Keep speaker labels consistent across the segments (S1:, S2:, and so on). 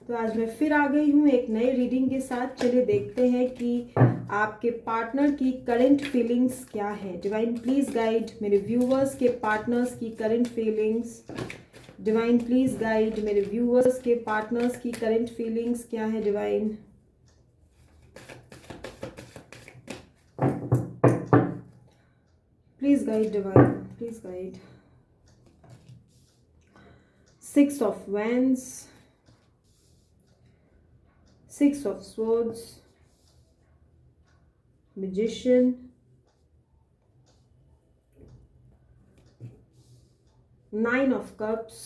S1: तो आज मैं फिर आ गई हूँ एक नए रीडिंग के साथ। चलिए देखते हैं कि आपके पार्टनर की करंट फीलिंग्स क्या है। डिवाइन प्लीज गाइड मेरे व्यूवर्स के पार्टनर्स की current feelings. Divine please guide मेरे व्यूवर्स के पार्टनर्स की करंट फीलिंग्स क्या है। Divine please guide, divine please guide. 6 of Wands, 6 of Swords, Magician, 9 of Cups,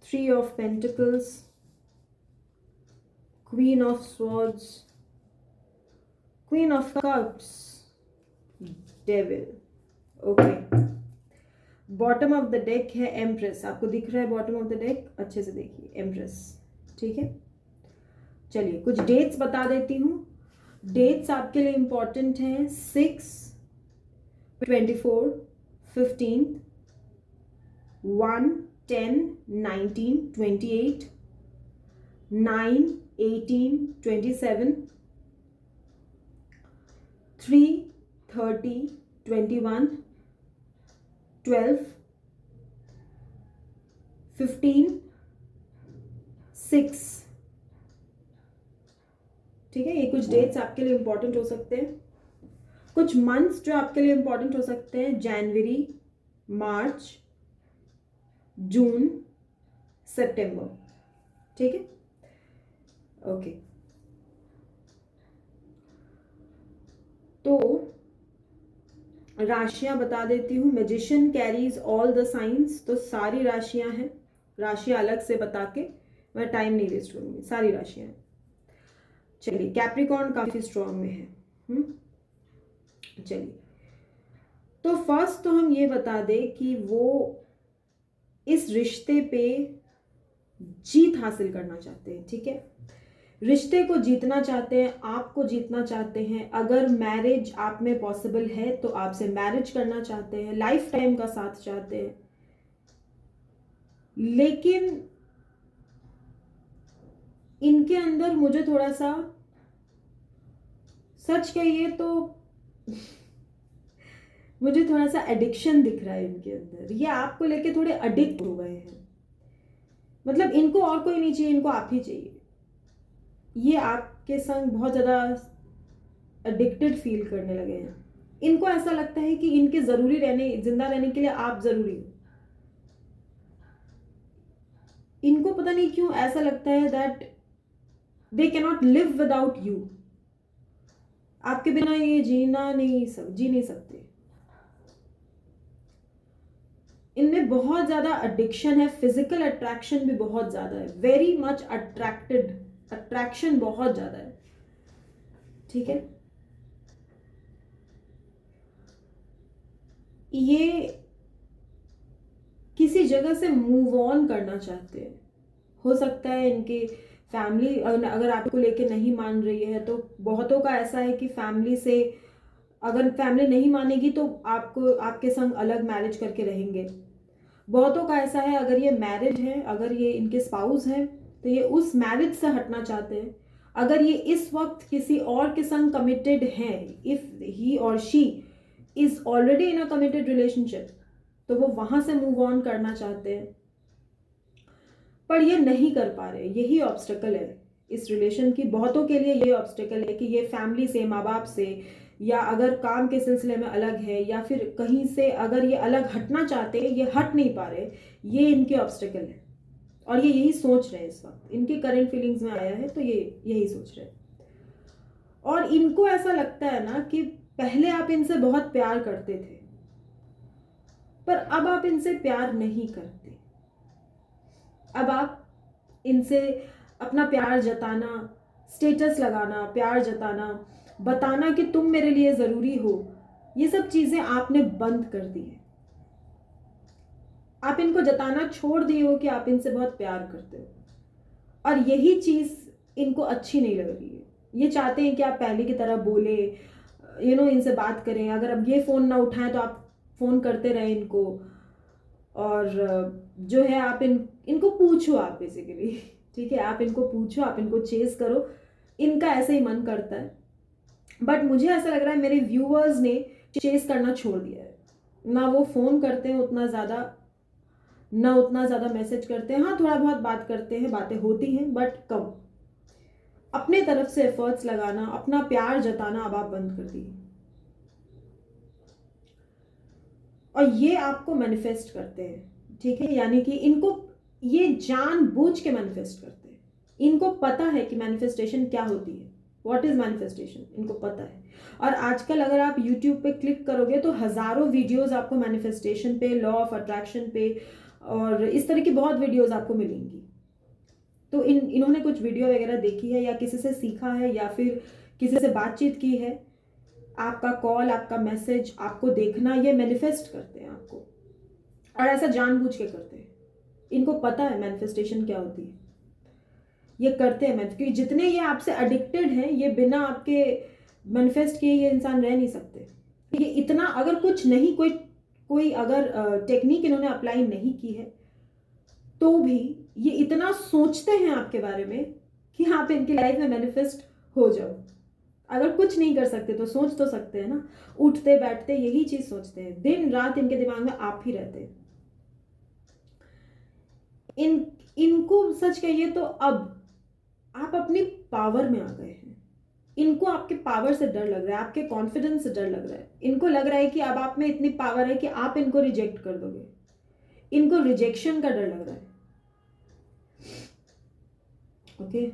S1: 3 of Pentacles, Queen of Swords, Queen of Cups, Devil. Okay, bottom of the deck है empress. आपको दिख रहा है bottom of the deck? अच्छे से देखिए, empress. ठीक है, चलिए कुछ डेट्स बता देती हूँ। डेट्स आपके लिए इंपॉर्टेंट हैं। 6, 24, 15, 1, 10, 19, 28, 9, 18, 27, 3, 30, 21, 12, 15, 6। ठीक है, ये कुछ डेट्स आपके लिए इंपॉर्टेंट हो सकते हैं। कुछ मंथ्स जो आपके लिए इंपॉर्टेंट हो सकते हैं: जनवरी, मार्च, जून, सितंबर। ठीक है, ओके। तो राशियां बता देती हूँ। Magician carries all the science, तो सारी राशियां हैं। राशियां अलग से बता के मैं टाइम नहीं वेस्ट करूंगी, सारी राशियां हैं। चलिए, कैप्रिकॉर्न काफी स्ट्रांग में है। चलिए, तो फर्स्ट तो हम ये बता दें कि वो इस रिश्ते पे जीत हासिल करना चाहते हैं। ठीक है, रिश्ते को जीतना चाहते हैं, आपको जीतना चाहते हैं। अगर मैरिज आप में पॉसिबल है तो आपसे मैरिज करना चाहते हैं, लाइफ टाइम का साथ चाहते हैं। लेकिन इनके अंदर मुझे थोड़ा सा, सच कहिए तो मुझे थोड़ा सा एडिक्शन दिख रहा है इनके अंदर। ये आपको लेके थोड़े अडिक्ट हो गए हैं। मतलब इनको और कोई नहीं चाहिए, इनको आप ही चाहिए। ये आपके संग बहुत ज्यादा एडिक्टेड फील करने लगे हैं। इनको ऐसा लगता है कि इनके जरूरी रहने, जिंदा रहने के लिए आप जरूरी हो। इनको पता नहीं क्यों ऐसा लगता है that they can not live without you. आपके बिना ये जी नहीं सकते। इनमें बहुत ज्यादा एडिक्शन है, फिजिकल अट्रैक्शन भी बहुत ज्यादा है, वेरी मच अट्रैक्टेड, अट्रैक्शन बहुत ज्यादा है। ठीक है, ये किसी जगह से मूव ऑन करना चाहते हैं। हो सकता है इनकी फैमिली अगर आपको लेके नहीं मान रही है, तो बहुतों का ऐसा है कि फैमिली से, अगर फैमिली नहीं मानेगी तो आपको, आपके संग अलग मैरिज करके रहेंगे। बहुतों का ऐसा है, अगर ये मैरिड है, अगर ये इनके स्पाउस हैं, तो ये उस मैरिज से हटना चाहते हैं। अगर ये इस वक्त किसी और के संग कमिटेड हैं, इफ ही और she is already in a committed relationship, तो वो वहां से मूव ऑन करना चाहते हैं, पर ये नहीं कर पा रहे। यही ऑब्स्टेकल है इस रिलेशन की। बहुतों के लिए ये ऑब्स्टेकल है कि ये फैमिली से, माँ बाप से, या अगर काम के सिलसिले में अलग है, या फिर कहीं से अगर ये अलग हटना चाहते हैं, ये हट नहीं पा रहे। ये इनके ऑब्स्टेकल है और ये यही सोच रहे हैं इस वक्त। इनकी करंट फीलिंग्स में आया है तो ये यही सोच रहे हैं। और इनको ऐसा लगता है ना कि पहले आप इनसे बहुत प्यार करते थे, पर अब आप इनसे प्यार नहीं करते। अब आप इनसे अपना प्यार जताना, स्टेटस लगाना, प्यार जताना, बताना कि तुम मेरे लिए जरूरी हो, ये सब चीजें आपने बंद कर दी है। आप इनको जताना छोड़ दिए हो कि आप इनसे बहुत प्यार करते हो, और यही चीज इनको अच्छी नहीं लग रही है। ये चाहते हैं कि आप पहले की तरह बोले, इनसे बात करें। अगर अब ये फोन ना उठाएं तो आप फोन करते रहे इनको, और जो है आप इनको पूछो आप बेसिकली, ठीक है, आप इनको पूछो, आप इनको चेस करो, इनका ऐसे ही मन करता है। बट मुझे ऐसा लग रहा है मेरे व्यूअर्स ने चेस करना छोड़ दिया है, ना वो फ़ोन करते हैं उतना ज़्यादा, ना उतना ज़्यादा मैसेज करते हैं, हाँ थोड़ा बहुत बात करते हैं, बातें होती हैं बट कम। अपने तरफ से एफर्ट्स लगाना, अपना प्यार जताना अब आप बंद कर दिए, और ये आपको मैनिफेस्ट करते हैं, ठीक है, यानी कि इनको ये जानबूझ के मैनिफेस्ट करते हैं। इनको पता है कि मैनिफेस्टेशन क्या होती है, व्हाट इज मैनिफेस्टेशन, इनको पता है। और आजकल अगर आप यूट्यूब पे क्लिक करोगे तो हजारों वीडियोस आपको मैनिफेस्टेशन पे, लॉ ऑफ अट्रैक्शन पे और इस तरह की बहुत वीडियोस आपको मिलेंगी। तो इन्होंने कुछ वीडियो वगैरह देखी है या किसी से सीखा है या फिर किसी से बातचीत की है, आपका कॉल, आपका मैसेज, आपको देखना, ये मैनिफेस्ट करते हैं आपको, और ऐसा जानबूझ के करते हैं। इनको पता है मैनिफेस्टेशन क्या होती है, ये करते हैं क्योंकि जितने ये आपसे एडिक्टेड हैं, ये बिना आपके मैनिफेस्ट किए ये इंसान रह नहीं सकते। ये इतना, अगर कुछ नहीं, कोई कोई अगर टेक्निक इन्होंने अप्लाई नहीं की है तो भी ये इतना सोचते हैं आपके बारे में कि आप इनकी लाइफ में मैनिफेस्ट हो जाओ। अगर कुछ नहीं कर सकते तो सोच तो सकते हैं ना, उठते बैठते यही चीज सोचते हैं, दिन रात इनके दिमाग में आप ही रहते हैं। इनको सच कहिए तो अब आप अपनी पावर में आ गए हैं। इनको आपके पावर से डर लग रहा है, आपके कॉन्फिडेंस से डर लग रहा है। इनको लग रहा है कि अब आप में इतनी पावर है कि आप इनको रिजेक्ट कर दोगे, इनको रिजेक्शन का डर लग रहा है। ओके,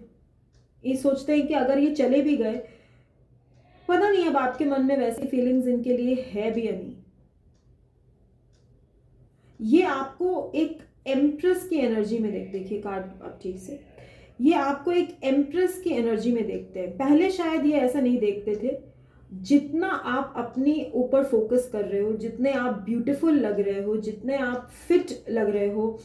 S1: ये सोचते हैं कि अगर ये चले भी गए, पता नहीं अब आपके मन में वैसी फीलिंग्स इनके लिए है भी या नहीं। ये आपको एक एम्प्रेस की एनर्जी में देखिए कार्ड आप ठीक से, ये आपको एक एम्प्रेस की एनर्जी में देखते हैं। पहले शायद ये ऐसा नहीं देखते थे। जितना आप अपने ऊपर फोकस कर रहे हो, जितने आप ब्यूटीफुल लग रहे हो, जितने आप फिट लग रहे हो,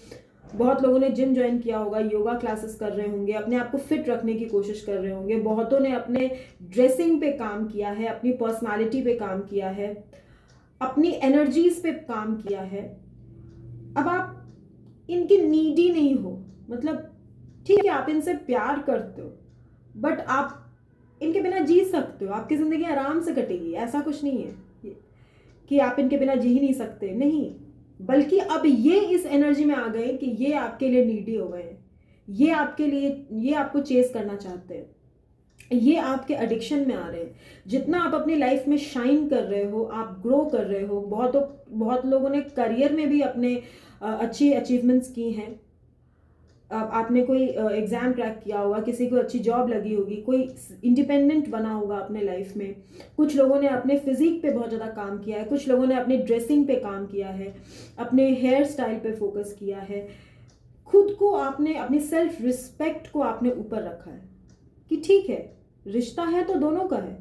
S1: बहुत लोगों ने जिम ज्वाइन किया होगा, योगा क्लासेस कर रहे होंगे, अपने आप को फिट रखने की कोशिश कर रहे होंगे, बहुतों ने अपने ड्रेसिंग पे काम किया है, अपनी पर्सनालिटी पे काम किया है, अपनी एनर्जीज पे काम किया है। अब आप इनकी नीडी नहीं हो, मतलब ठीक है आप इनसे प्यार करते हो बट आप इनके बिना जी सकते हो, आपकी जिंदगी आराम से कटेगी, ऐसा कुछ नहीं है कि आप इनके बिना जी ही नहीं सकते, नहीं, बल्कि अब ये इस एनर्जी में आ गए कि ये आपके लिए नीडी हो गए हैं, ये आपके लिए, ये आपको चेस करना चाहते हैं, ये आपके एडिक्शन में आ रहे हैं। जितना आप अपनी लाइफ में शाइन कर रहे हो, आप ग्रो कर रहे हो, बहुत लोगों ने करियर में भी अपने अच्छी अचीवमेंट्स की हैं। आपने कोई एग्जाम क्रैक किया होगा, किसी को अच्छी जॉब लगी होगी, कोई इंडिपेंडेंट बना होगा अपने लाइफ में, कुछ लोगों ने अपने फिजिक पे बहुत ज़्यादा काम किया है, कुछ लोगों ने अपनी ड्रेसिंग पे काम किया है, अपने हेयर स्टाइल पे फोकस किया है, खुद को आपने, अपनी सेल्फ रिस्पेक्ट को आपने ऊपर रखा है कि ठीक है रिश्ता है तो दोनों का है,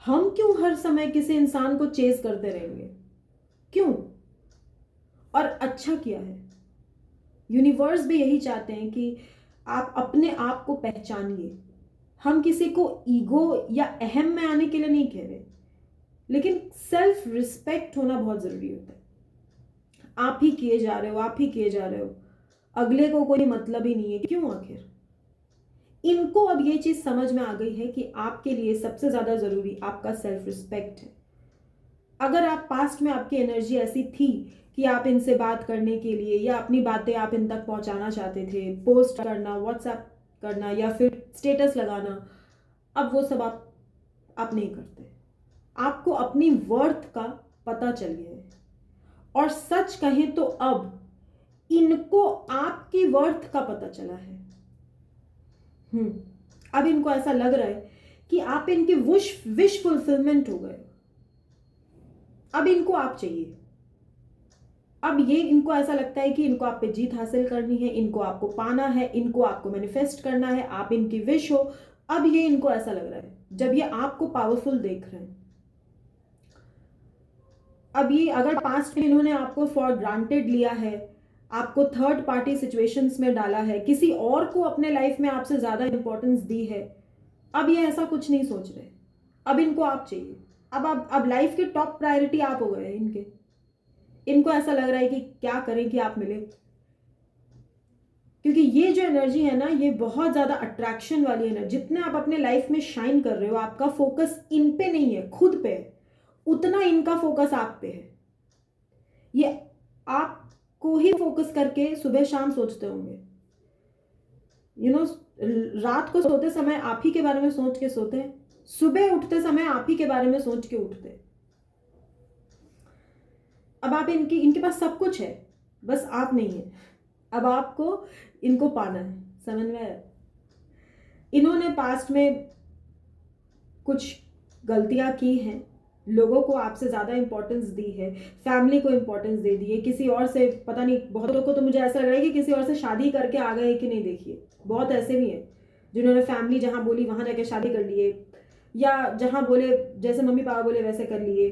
S1: हम क्यों हर समय किसी इंसान को चेज करते रहेंगे, क्यों। और अच्छा किया है, यूनिवर्स भी यही चाहते हैं कि आप अपने आप को पहचानिए। हम किसी को ईगो या अहम में आने के लिए नहीं कह रहे, लेकिन सेल्फ रिस्पेक्ट होना बहुत जरूरी होता है। आप ही किए जा रहे हो, आप ही किए जा रहे हो, अगले को कोई मतलब ही नहीं है, क्यों आखिर। इनको अब ये चीज समझ में आ गई है कि आपके लिए सबसे ज्यादा जरूरी आपका सेल्फ रिस्पेक्ट है। अगर आप पास्ट में आपकी एनर्जी ऐसी थी कि आप इनसे बात करने के लिए या अपनी बातें आप इन तक पहुंचाना चाहते थे, पोस्ट करना, व्हाट्सएप करना या फिर स्टेटस लगाना, अब वो सब आप नहीं करते। आपको अपनी वर्थ का पता चल गया है, और सच कहें तो अब इनको आपकी वर्थ का पता चला है। अब इनको ऐसा लग रहा है कि आप इनकी विश फुलफिलमेंट हो गए। अब इनको आप चाहिए, अब ये इनको ऐसा लगता है कि इनको आप पे जीत हासिल करनी है, इनको आपको पाना है, इनको आपको मैनिफेस्ट करना है, आप इनकी विश हो। अब ये इनको ऐसा लग रहा है जब ये आपको पावरफुल देख रहे हैं। अब ये अगर पास्ट में इन्होंने आपको फॉर ग्रांटेड लिया है, आपको थर्ड पार्टी सिचुएशंस में डाला है, किसी और को अपने लाइफ में आपसे ज्यादा इंपॉर्टेंस दी है, अब ये ऐसा कुछ नहीं सोच रहे। अब इनको आप चाहिए, अब लाइफ के टॉप प्रायोरिटी आप हो गए इनके। इनको ऐसा लग रहा है कि क्या करें कि आप मिले, क्योंकि ये जो एनर्जी है ना, ये बहुत ज़्यादा अट्रैक्शन वाली एनर्जी। जितने आप अपने लाइफ में शाइन कर रहे हो, आपका फोकस इन पे नहीं है, खुद पे है, उतना इनका फोकस आप पे है। ये आपको ही फोकस करके सुबह शाम सोचते होंगे, यू नो, रात को सोते समय आप ही के बारे में सोच के सोते हैं, सुबह उठते समय आप ही के बारे में सोच के उठते हैं। अब आप इनके पास सब कुछ है, बस आप नहीं है। अब आपको इनको पाना है, समझ में आया? इन्होंने पास्ट में कुछ गलतियां की हैं, लोगों को आपसे ज़्यादा इंपॉर्टेंस दी है, फैमिली को इंपॉर्टेंस दे दी है, किसी और से, पता नहीं, बहुतों को तो मुझे ऐसा लग रहा है कि किसी और से शादी करके आ गए कि नहीं। देखिए, बहुत ऐसे भी हैं जिन्होंने फैमिली जहाँ बोली वहाँ जाके शादी कर लिए, या जहाँ बोले, जैसे मम्मी पापा बोले वैसे कर लिए।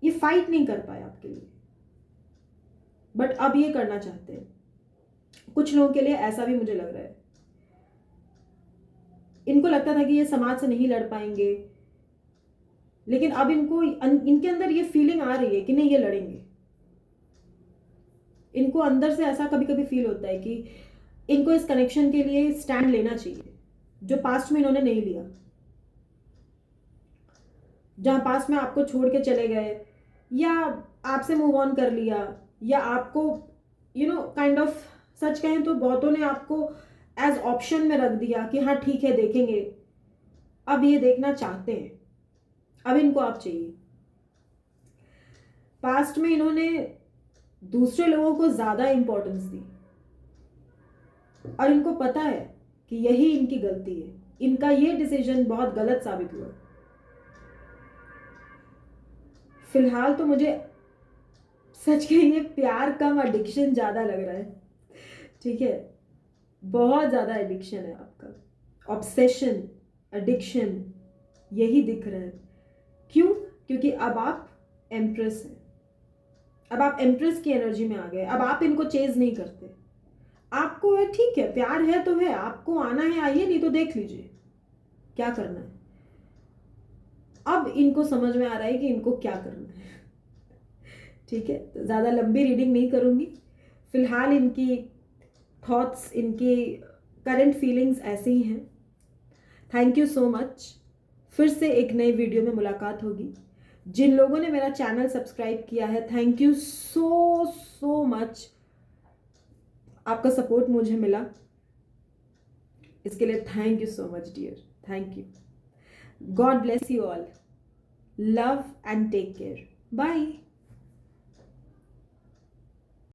S1: ये फाइट नहीं कर पाए आपके लिए, बट अब ये करना चाहते हैं। कुछ लोगों के लिए ऐसा भी मुझे लग रहा है, इनको लगता था कि ये समाज से नहीं लड़ पाएंगे, लेकिन अब इनके अंदर ये फीलिंग आ रही है कि नहीं, ये लड़ेंगे। इनको अंदर से ऐसा कभी कभी फील होता है कि इनको इस कनेक्शन के लिए स्टैंड लेना चाहिए, जो पास्ट में इन्होंने नहीं लिया। जहां पास्ट में आपको छोड़ के चले गए, या आपसे मूव ऑन कर लिया, या आपको काइंड ऑफ, सच कहें तो बहुतों ने आपको एज ऑप्शन में रख दिया कि हाँ ठीक है देखेंगे। अब ये देखना चाहते हैं, अब इनको आप चाहिए। पास्ट में इन्होंने दूसरे लोगों को ज्यादा इंपॉर्टेंस दी, और इनको पता है कि यही इनकी गलती है, इनका ये डिसीजन बहुत गलत साबित हुआ। फिलहाल तो मुझे सच कहेंगे प्यार कम, एडिक्शन ज्यादा लग रहा है। ठीक है, बहुत ज्यादा एडिक्शन है आपका, ऑब्सेशन, एडिक्शन, यही दिख रहा है। क्यों? क्योंकि अब आप एम्प्रेस हैं, अब आप एम्प्रेस की एनर्जी में आ गए। अब आप इनको चेज नहीं करते, आपको है ठीक है, प्यार है तो है, आपको आना है आइए, नहीं तो देख लीजिए क्या करना है। अब इनको समझ में आ रहा है कि इनको क्या करना है। ठीक है, तो ज़्यादा लंबी रीडिंग नहीं करूँगी। फिलहाल इनकी थॉट्स, इनकी करंट फीलिंग्स ऐसे ही हैं। Thank you so much. फिर से एक नई वीडियो में मुलाकात होगी। जिन लोगों ने मेरा चैनल सब्सक्राइब किया है, thank you so so much. आपका सपोर्ट मुझे मिला, इसके लिए thank you so much dear, thank you. God bless you all, love and take care, bye.